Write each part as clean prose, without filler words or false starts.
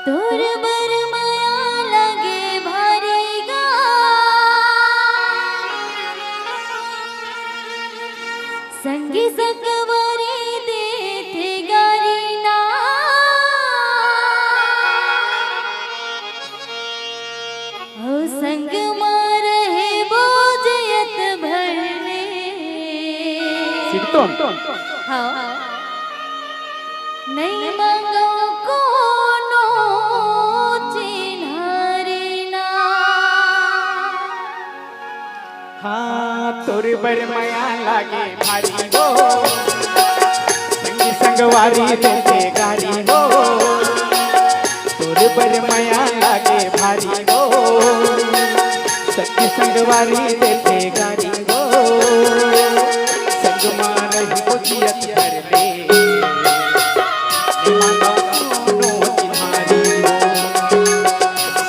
तोर बर माया लगे भारी गा संगी सकवारी देते गारी ना ओ संग मार है बोझयत भरने सिद्धों हाँ नहीं मांगो कोनो चिन्हारी ना हाँ तोर बर माया लागे भारी हो संगी संगवारी देते गारी हो तोर बर माया लागे भारी हो संगी संगवारी देते गारी हो संग मारही बुझियत भर ले मानो कोनो चिन्हारी हो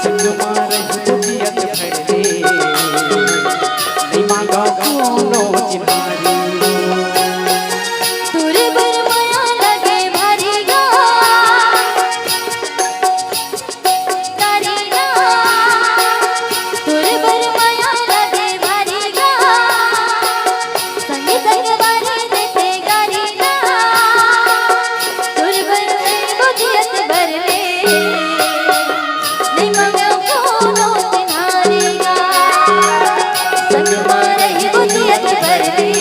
संग मारही बुझियत भर ले मांगा कोनो चिन्हारी तोर बर माया लगे भारी गा गारी ना तोर बर माया लगे भारी गा संगी संगवारी देते गारी ना तोर बर बुझियत भर ले नहीं मांगो कोनो चिन्हारी गा संग मारही बुझियत भर ले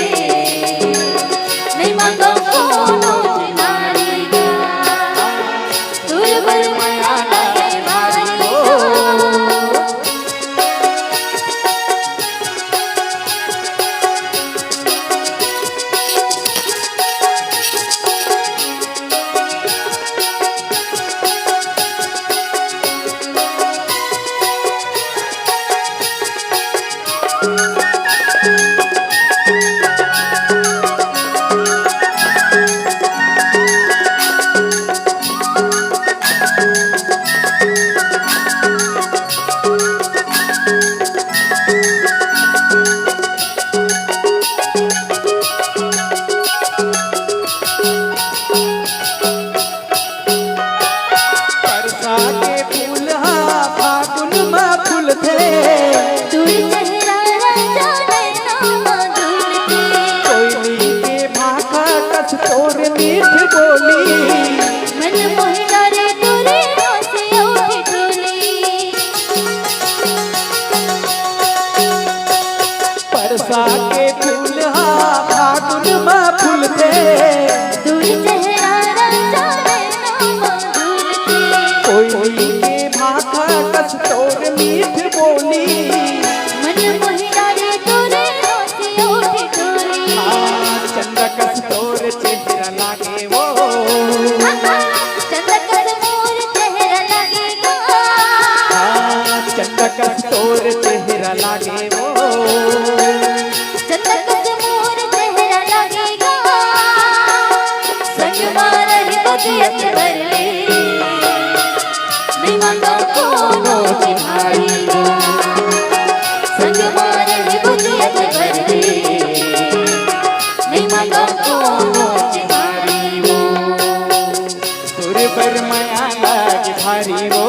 नहीं मांगो कोनो चिन्हारी गा तोर बर माया लगे भारी गा परसा के फूल हाँ फागुन में फूल थे दूर चेहरा राजा नैना मधुर के कोयली के भाखा कस तोर मीठ बोली मन मोहि डारे तोरे हंसी उठी टोली परसा के फूल हाँ फागुन में फूल थे दूर चेहरा राजा नैना मधुर के कोयली के भाखा कस तोर मीठ बोली मन मोहि डारे तोरे हंसी उठी टोली हाँ चंदा कस तोर चेहरा लागे वो चंदा कस मोर चेहरा लगेगा हाँ चंदा कस तोर चेहरा लागे वो चंदा कस मोर चेहरा लगेगा संग मारही बुझियत भर ले नहीं मांगो कोनो चिन्हारी गा संग मारही बुझियत भर ले नहीं मांगो कोनो चिन्हारी गा तोर बर माया लागे भारी हो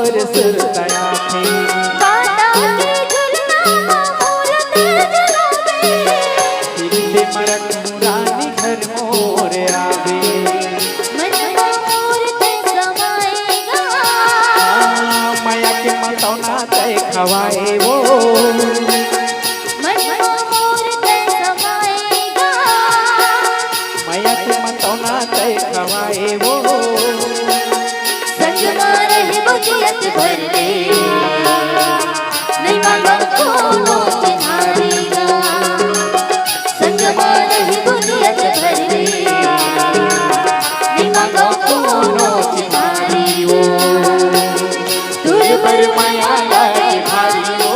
मोर सुरतया थे काटा के झुलना मूरत जलावे दिल मरक मुरानी घर मोर आवे मनमा मूरत समाएगा माया के मतौना तय खवाए वो मनमा मूरत समाएगा माया के मतौना तय खवाए वो संग रहे बुझियत भर दे नहीं मांगो कोनो चिन्हारेगा संग रहे बुझियत भर दे नहीं मांगो कोनो चिन्हारी वो तुझ पर माया लागे भारी वो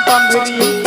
बंगरी